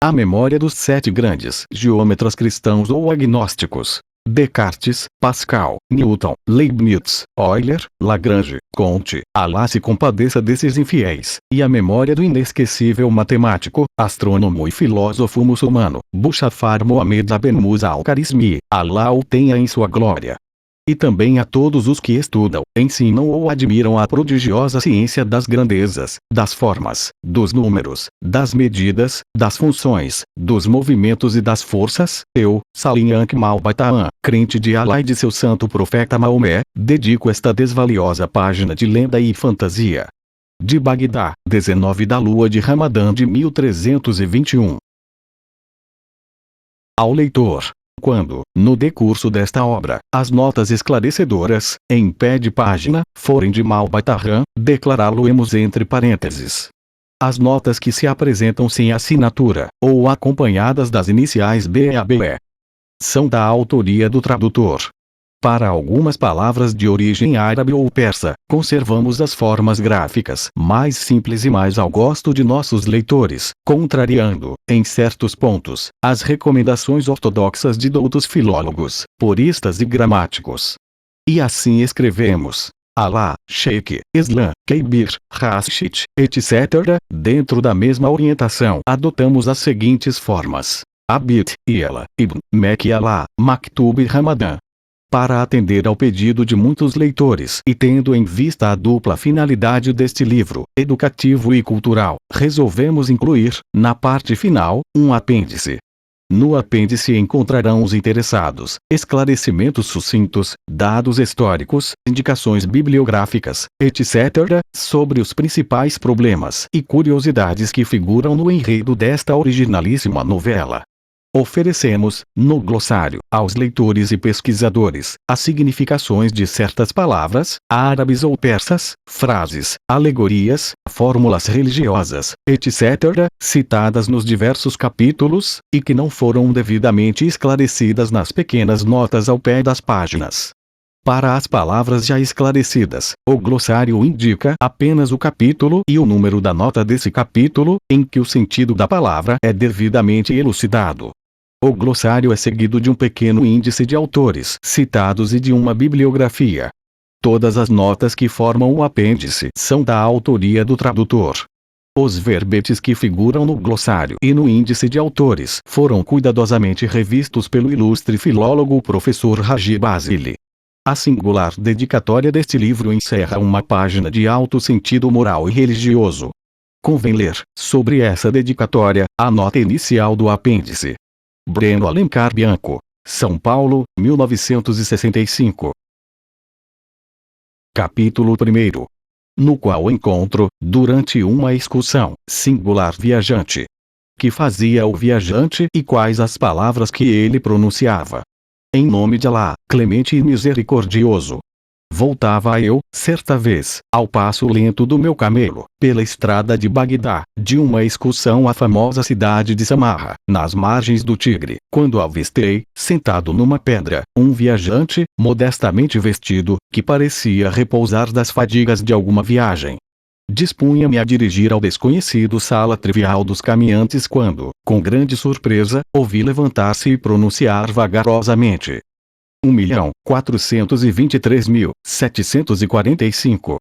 A memória dos 7 grandes geômetras cristãos ou agnósticos: Descartes, Pascal, Newton, Leibniz, Euler, Lagrange, Comte. Alá se compadeça desses infiéis. E a memória do inesquecível matemático, astrônomo e filósofo muçulmano, Muzaffar Mohamed Aben Musa al-Kharizmi, Alá o tenha em sua glória. E também a todos os que estudam, ensinam ou admiram a prodigiosa ciência das grandezas, das formas, dos números, das medidas, das funções, dos movimentos e das forças. Eu, Salim Ankmal Baitaan, crente de Alá e de seu santo profeta Maomé, dedico esta desvaliosa página de lenda e fantasia. De Bagdá, 19 da lua de Ramadã de 1321. Ao leitor. Quando, no decurso desta obra, as notas esclarecedoras, em pé de página, forem de Malbaitarran, declará-lo-emos entre parênteses. As notas que se apresentam sem assinatura, ou acompanhadas das iniciais BABE, são da autoria do tradutor. Para algumas palavras de origem árabe ou persa, conservamos as formas gráficas mais simples e mais ao gosto de nossos leitores, contrariando, em certos pontos, as recomendações ortodoxas de doutos filólogos, puristas e gramáticos. E assim escrevemos: Alá, Sheikh, Islam, Keibir, Rashid, etc. Dentro da mesma orientação, adotamos as seguintes formas: Abid, Iela, Ibn, Mek Alá, Maktub e Ramadã. Para atender ao pedido de muitos leitores e tendo em vista a dupla finalidade deste livro, educativo e cultural, resolvemos incluir, na parte final, um apêndice. No apêndice encontrarão os interessados esclarecimentos sucintos, dados históricos, indicações bibliográficas, etc., sobre os principais problemas e curiosidades que figuram no enredo desta originalíssima novela. Oferecemos, no glossário, aos leitores e pesquisadores, as significações de certas palavras, árabes ou persas, frases, alegorias, fórmulas religiosas, etc., citadas nos diversos capítulos, e que não foram devidamente esclarecidas nas pequenas notas ao pé das páginas. Para as palavras já esclarecidas, o glossário indica apenas o capítulo e o número da nota desse capítulo, em que o sentido da palavra é devidamente elucidado. O glossário é seguido de um pequeno índice de autores citados e de uma bibliografia. Todas as notas que formam o apêndice são da autoria do tradutor. Os verbetes que figuram no glossário e no índice de autores foram cuidadosamente revistos pelo ilustre filólogo professor Raji Basile. A singular dedicatória deste livro encerra uma página de alto sentido moral e religioso. Convém ler, sobre essa dedicatória, a nota inicial do apêndice. Breno Alencar Bianco, São Paulo, 1965. Capítulo 1. No qual encontro, durante uma excursão, singular viajante. Que fazia o viajante e quais as palavras que ele pronunciava. Em nome de Alá, clemente e misericordioso. Voltava eu, certa vez, ao passo lento do meu camelo, pela estrada de Bagdá, de uma excursão à famosa cidade de Samarra, nas margens do Tigre, quando avistei, sentado numa pedra, um viajante, modestamente vestido, que parecia repousar das fadigas de alguma viagem. Dispunha-me a dirigir ao desconhecido sala trivial dos caminhantes quando, com grande surpresa, ouvi levantar-se e pronunciar vagarosamente: 1.423.745.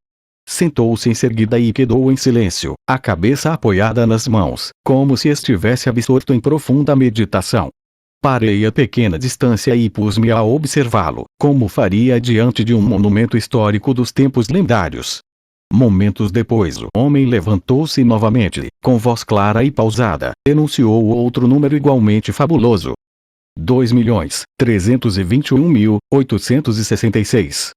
Sentou-se em seguida e quedou em silêncio, a cabeça apoiada nas mãos, como se estivesse absorto em profunda meditação. Parei a pequena distância e pus-me a observá-lo, como faria diante de um monumento histórico dos tempos lendários. Momentos depois o homem levantou-se novamente, com voz clara e pausada, enunciou outro número igualmente fabuloso: 2.321.866.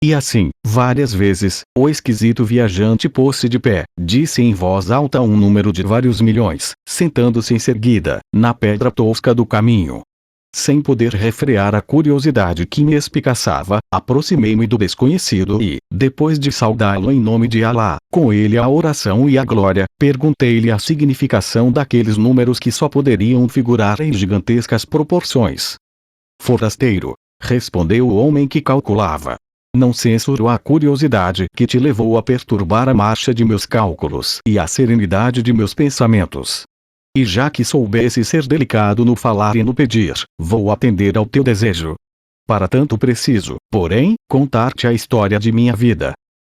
E assim, várias vezes, o esquisito viajante pôs-se de pé, disse em voz alta um número de vários milhões, sentando-se em seguida, na pedra tosca do caminho. Sem poder refrear a curiosidade que me espicaçava, aproximei-me do desconhecido e, depois de saudá-lo em nome de Alá, com ele a oração e a glória, perguntei-lhe a significação daqueles números que só poderiam figurar em gigantescas proporções. Forasteiro, respondeu o homem que calculava, não censuro a curiosidade que te levou a perturbar a marcha de meus cálculos e a serenidade de meus pensamentos. E já que soubesse ser delicado no falar e no pedir, vou atender ao teu desejo. Para tanto preciso, porém, contar-te a história de minha vida.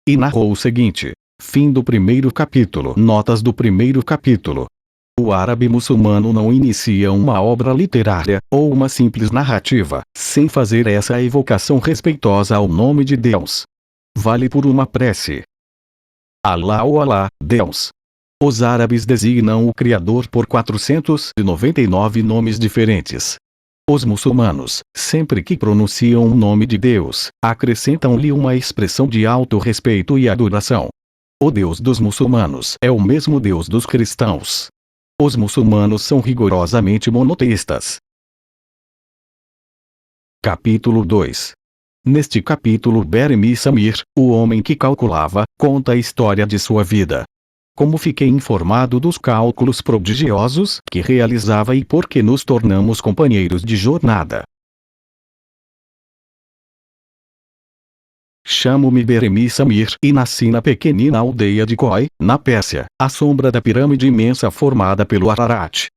E narrou o seguinte. Fim do primeiro capítulo. Notas do primeiro capítulo. O árabe muçulmano não inicia uma obra literária, ou uma simples narrativa, sem fazer essa evocação respeitosa ao nome de Deus. Vale por uma prece. Alá ou Alá, Deus. Os árabes designam o Criador por 499 nomes diferentes. Os muçulmanos, sempre que pronunciam o nome de Deus, acrescentam-lhe uma expressão de alto respeito e adoração. O Deus dos muçulmanos é o mesmo Deus dos cristãos. Os muçulmanos são rigorosamente monoteístas. Capítulo 2. Neste capítulo, Beremi Samir, o homem que calculava, conta a história de sua vida. Como fiquei informado dos cálculos prodigiosos que realizava e por que nos tornamos companheiros de jornada. Chamo-me Beremi Samir e nasci na pequenina aldeia de Khoi, na Pérsia, à sombra da pirâmide imensa formada pelo Ararat.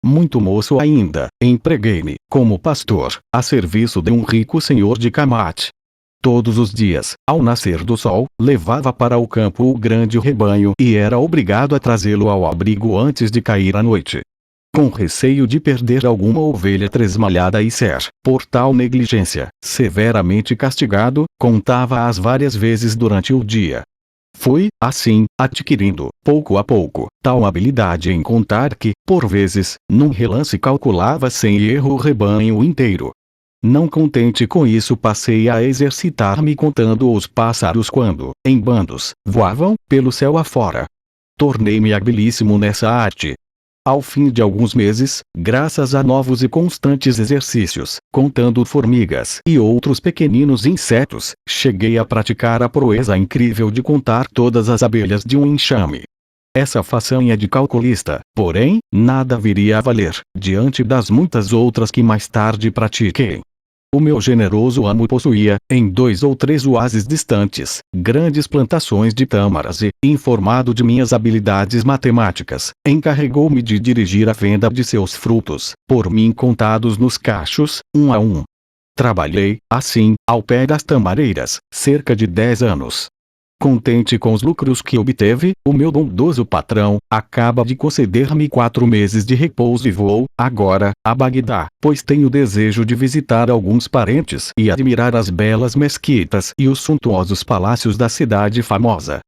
Muito moço ainda, empreguei-me, como pastor, a serviço de um rico senhor de Kamat. Todos os dias, ao nascer do sol, levava para o campo o grande rebanho e era obrigado a trazê-lo ao abrigo antes de cair a noite. Com receio de perder alguma ovelha tresmalhada e ser, por tal negligência, severamente castigado, contava-as várias vezes durante o dia. Fui, assim, adquirindo, pouco a pouco, tal habilidade em contar que, por vezes, num relance calculava sem erro o rebanho inteiro. Não contente com isso, passei a exercitar-me contando os pássaros quando, em bandos, voavam pelo céu afora. Tornei-me habilíssimo nessa arte. Ao fim de alguns meses, graças a novos e constantes exercícios, contando formigas e outros pequeninos insetos, cheguei a praticar a proeza incrível de contar todas as abelhas de um enxame. Essa façanha de calculista, porém, nada viria a valer, diante das muitas outras que mais tarde pratiquei. O meu generoso amo possuía, em 2 ou 3 oásis distantes, grandes plantações de tâmaras e, informado de minhas habilidades matemáticas, encarregou-me de dirigir a venda de seus frutos, por mim contados nos cachos, um a um. Trabalhei, assim, ao pé das tamareiras, cerca de 10 anos. Contente com os lucros que obteve, o meu bondoso patrão acaba de conceder-me 4 meses de repouso e vou, agora, a Bagdá, pois tenho desejo de visitar alguns parentes e admirar as belas mesquitas e os suntuosos palácios da cidade famosa.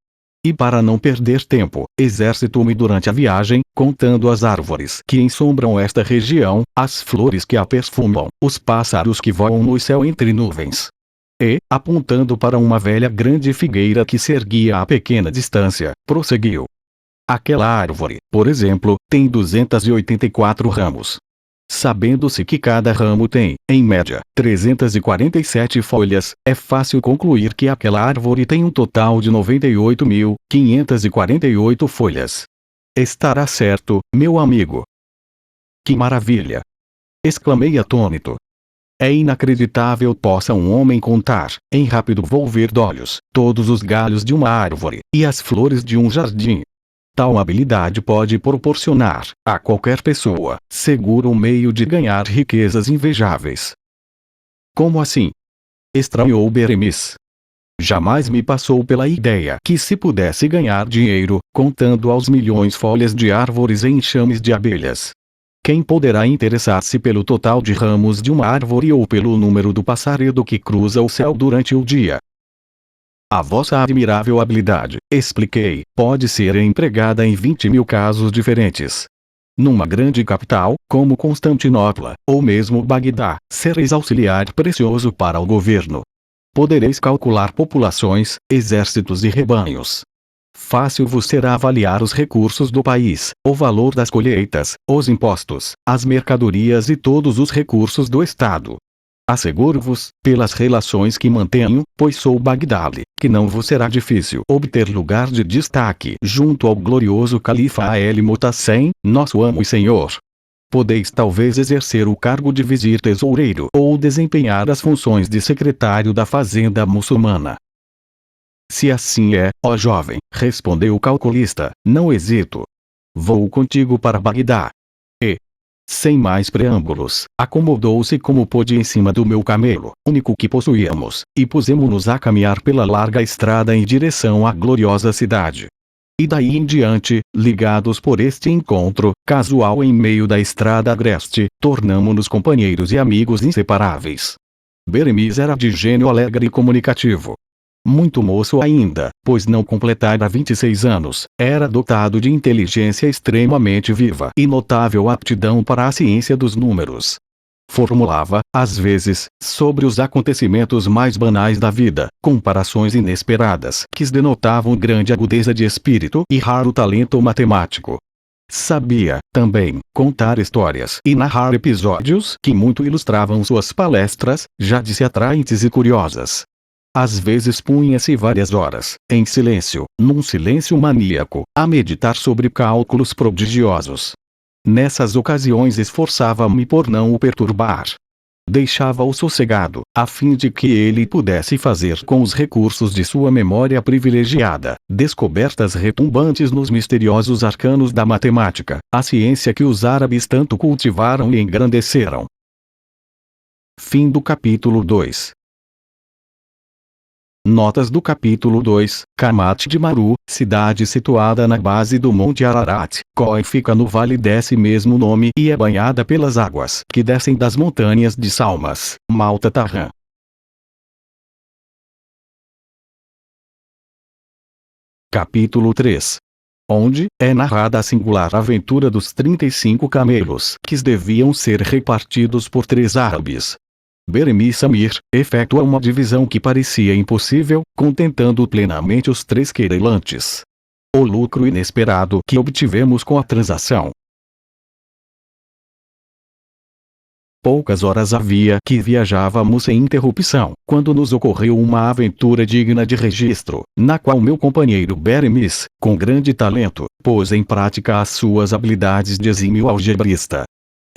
E para não perder tempo, exercito-me durante a viagem, contando as árvores que ensombram esta região, as flores que a perfumam, os pássaros que voam no céu entre nuvens. E, apontando para uma velha grande figueira que se erguia a pequena distância, prosseguiu. Aquela árvore, por exemplo, tem 284 ramos. Sabendo-se que cada ramo tem, em média, 347 folhas, é fácil concluir que aquela árvore tem um total de 98.548 folhas. Estará certo, meu amigo. Que maravilha! Exclamei atônito. É inacreditável possa um homem contar, em rápido volver de olhos, todos os galhos de uma árvore, e as flores de um jardim. Tal habilidade pode proporcionar, a qualquer pessoa, seguro meio de ganhar riquezas invejáveis. Como assim? Estranhou Beremis. Jamais me passou pela ideia que se pudesse ganhar dinheiro, contando aos milhões folhas de árvores e enxames de abelhas. Quem poderá interessar-se pelo total de ramos de uma árvore ou pelo número do passaredo que cruza o céu durante o dia? A vossa admirável habilidade, expliquei, pode ser empregada em 20.000 casos diferentes. Numa grande capital, como Constantinopla, ou mesmo Bagdá, sereis auxiliar precioso para o governo. Podereis calcular populações, exércitos e rebanhos. Fácil vos será avaliar os recursos do país, o valor das colheitas, os impostos, as mercadorias e todos os recursos do Estado. Asseguro-vos, pelas relações que mantenho, pois sou Bagdali, que não vos será difícil obter lugar de destaque junto ao glorioso califa Al-Mutasim, nosso amo e senhor. Podeis talvez exercer o cargo de vizir tesoureiro ou desempenhar as funções de secretário da fazenda muçulmana. Se assim é, ó jovem, respondeu o calculista, não hesito. Vou contigo para Bagdá. Sem mais preâmbulos, acomodou-se como pôde em cima do meu camelo, único que possuíamos, e pusemo-nos a caminhar pela larga estrada em direção à gloriosa cidade. E daí em diante, ligados por este encontro casual em meio da estrada agreste, tornamo-nos companheiros e amigos inseparáveis. Beremiz era de gênio alegre e comunicativo. Muito moço ainda, pois não completara 26 anos, era dotado de inteligência extremamente viva e notável aptidão para a ciência dos números. Formulava, às vezes, sobre os acontecimentos mais banais da vida, comparações inesperadas que denotavam grande agudeza de espírito e raro talento matemático. Sabia, também, contar histórias e narrar episódios que muito ilustravam suas palestras, já disse atraentes e curiosas. Às vezes punha-se várias horas, em silêncio, num silêncio maníaco, a meditar sobre cálculos prodigiosos. Nessas ocasiões esforçava-me por não o perturbar. Deixava-o sossegado, a fim de que ele pudesse fazer com os recursos de sua memória privilegiada, descobertas retumbantes nos misteriosos arcanos da matemática, a ciência que os árabes tanto cultivaram e engrandeceram. Fim do capítulo 2. Notas do capítulo 2, Kamat de Maru, cidade situada na base do Monte Ararat, qual fica no vale desse mesmo nome e é banhada pelas águas que descem das montanhas de Salmas, Malta Tarran. Capítulo 3. Onde é narrada a singular aventura dos 35 camelos que deviam ser repartidos por 3 árabes. Beremiz Samir efetua uma divisão que parecia impossível, contentando plenamente os 3 querelantes. O lucro inesperado que obtivemos com a transação. Poucas horas havia que viajávamos sem interrupção, quando nos ocorreu uma aventura digna de registro, na qual meu companheiro Beremiz, com grande talento, pôs em prática as suas habilidades de exímio algebrista.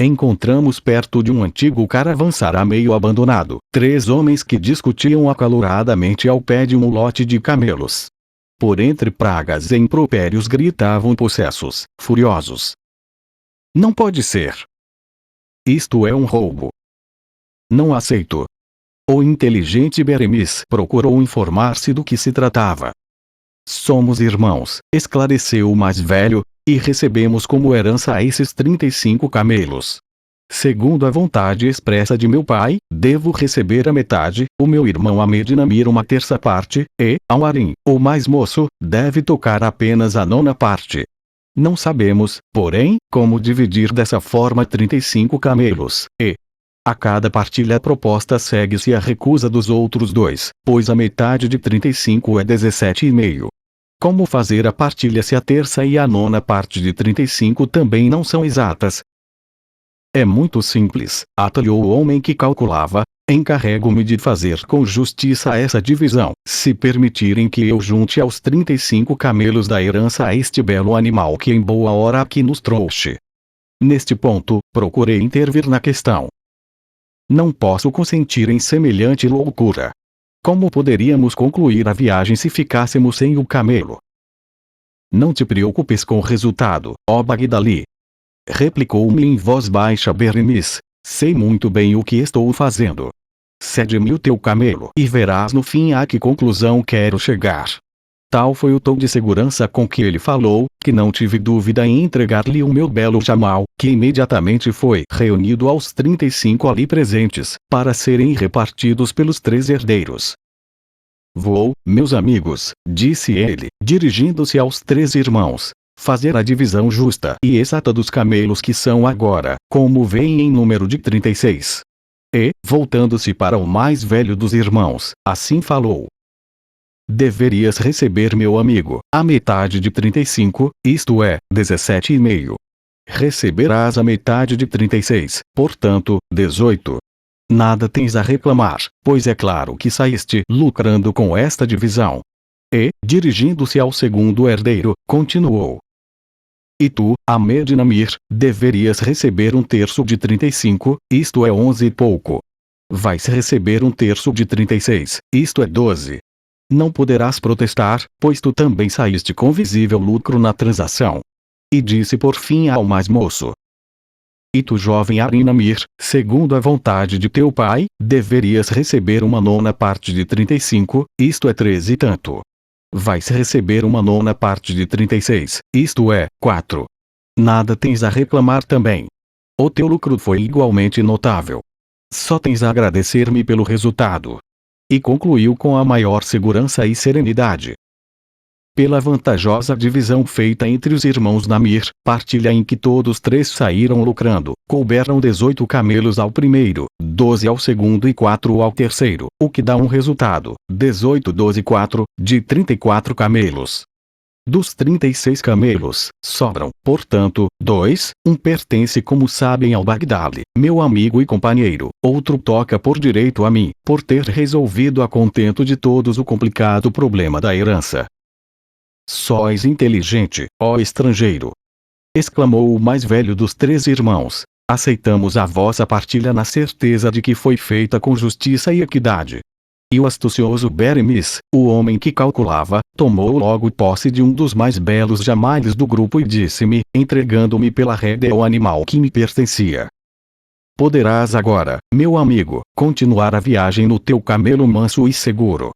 Encontramos perto de um antigo caravançará meio abandonado, 3 homens que discutiam acaloradamente ao pé de um lote de camelos. Por entre pragas e impropérios gritavam possessos, furiosos. Não pode ser. Isto é um roubo. Não aceito. O inteligente Beremiz procurou informar-se do que se tratava. Somos irmãos, esclareceu o mais velho, e recebemos como herança a esses 35 camelos. Segundo a vontade expressa de meu pai, devo receber a metade, o meu irmão Ahmed-Namir uma terça parte, e, Al-Arim, o mais moço, deve tocar apenas a 9ª parte. Não sabemos, porém, como dividir dessa forma 35 camelos, e a cada partilha proposta segue-se a recusa dos outros 2, pois a metade de 35 é 17,5. Como fazer a partilha se a terça e a 9ª parte de 35 também não são exatas? É muito simples, atalhou o homem que calculava. Encarrego-me de fazer com justiça essa divisão, se permitirem que eu junte aos 35 camelos da herança a este belo animal que em boa hora aqui nos trouxe. Neste ponto, procurei intervir na questão. Não posso consentir em semelhante loucura. Como poderíamos concluir a viagem se ficássemos sem o camelo? Não te preocupes com o resultado, ó Bagdali. Replicou-me em voz baixa Beremiz. Sei muito bem o que estou fazendo. Cede-me o teu camelo e verás no fim a que conclusão quero chegar. Tal foi o tom de segurança com que ele falou, que não tive dúvida em entregar-lhe o meu belo Jamal, que imediatamente foi reunido aos 35 ali presentes, para serem repartidos pelos 3 herdeiros. Vou, meus amigos, disse ele, dirigindo-se aos 3 irmãos, fazer a divisão justa e exata dos camelos que são agora, como veem em número de 36. E, voltando-se para o mais velho dos irmãos, assim falou. Deverias receber meu amigo, a metade de 35, isto é, 17,5. Receberás a metade de 36, portanto, 18. Nada tens a reclamar, pois é claro que saíste lucrando com esta divisão. E, dirigindo-se ao segundo herdeiro, continuou. E tu, Ahmed-Namir, deverias receber 1/3 de 35, isto é 11 e pouco. Vais receber 1/3 de 36, isto é 12. Não poderás protestar, pois tu também saíste com visível lucro na transação. E disse por fim ao mais moço. E tu, jovem Arinamir, segundo a vontade de teu pai, deverias receber uma nona parte de 35, isto é 13 e tanto. Vais receber uma nona parte de 36, isto é, 4. Nada tens a reclamar também. O teu lucro foi igualmente notável. Só tens a agradecer-me pelo resultado. E concluiu com a maior segurança e serenidade. Pela vantajosa divisão feita entre os irmãos Namir, partilha em que todos três saíram lucrando, couberam 18 camelos ao primeiro, 12 ao segundo e 4 ao terceiro, o que dá um resultado, 18, 12, 4, de 34 camelos. Dos 36 camelos, sobram, portanto, 2, um pertence como sabem ao Bagdali, meu amigo e companheiro, outro toca por direito a mim, por ter resolvido a contento de todos o complicado problema da herança. Sois inteligente, ó estrangeiro! Exclamou o mais velho dos 3 irmãos. Aceitamos a vossa partilha na certeza de que foi feita com justiça e equidade. E o astucioso Beremis, o homem que calculava, tomou logo posse de um dos mais belos jamailes do grupo e disse-me, entregando-me pela rédea o animal que me pertencia: poderás agora, meu amigo, continuar a viagem no teu camelo manso e seguro.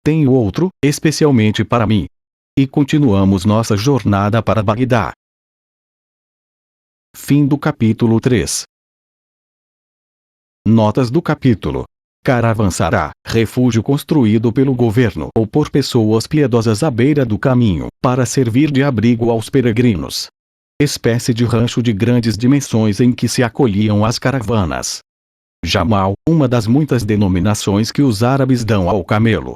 Tenho outro, especialmente para mim. E continuamos nossa jornada para Bagdá. Fim do capítulo 3. Notas do capítulo. Caravançará, refúgio construído pelo governo ou por pessoas piedosas à beira do caminho, para servir de abrigo aos peregrinos. Espécie de rancho de grandes dimensões em que se acolhiam as caravanas. Jamal, uma das muitas denominações que os árabes dão ao camelo.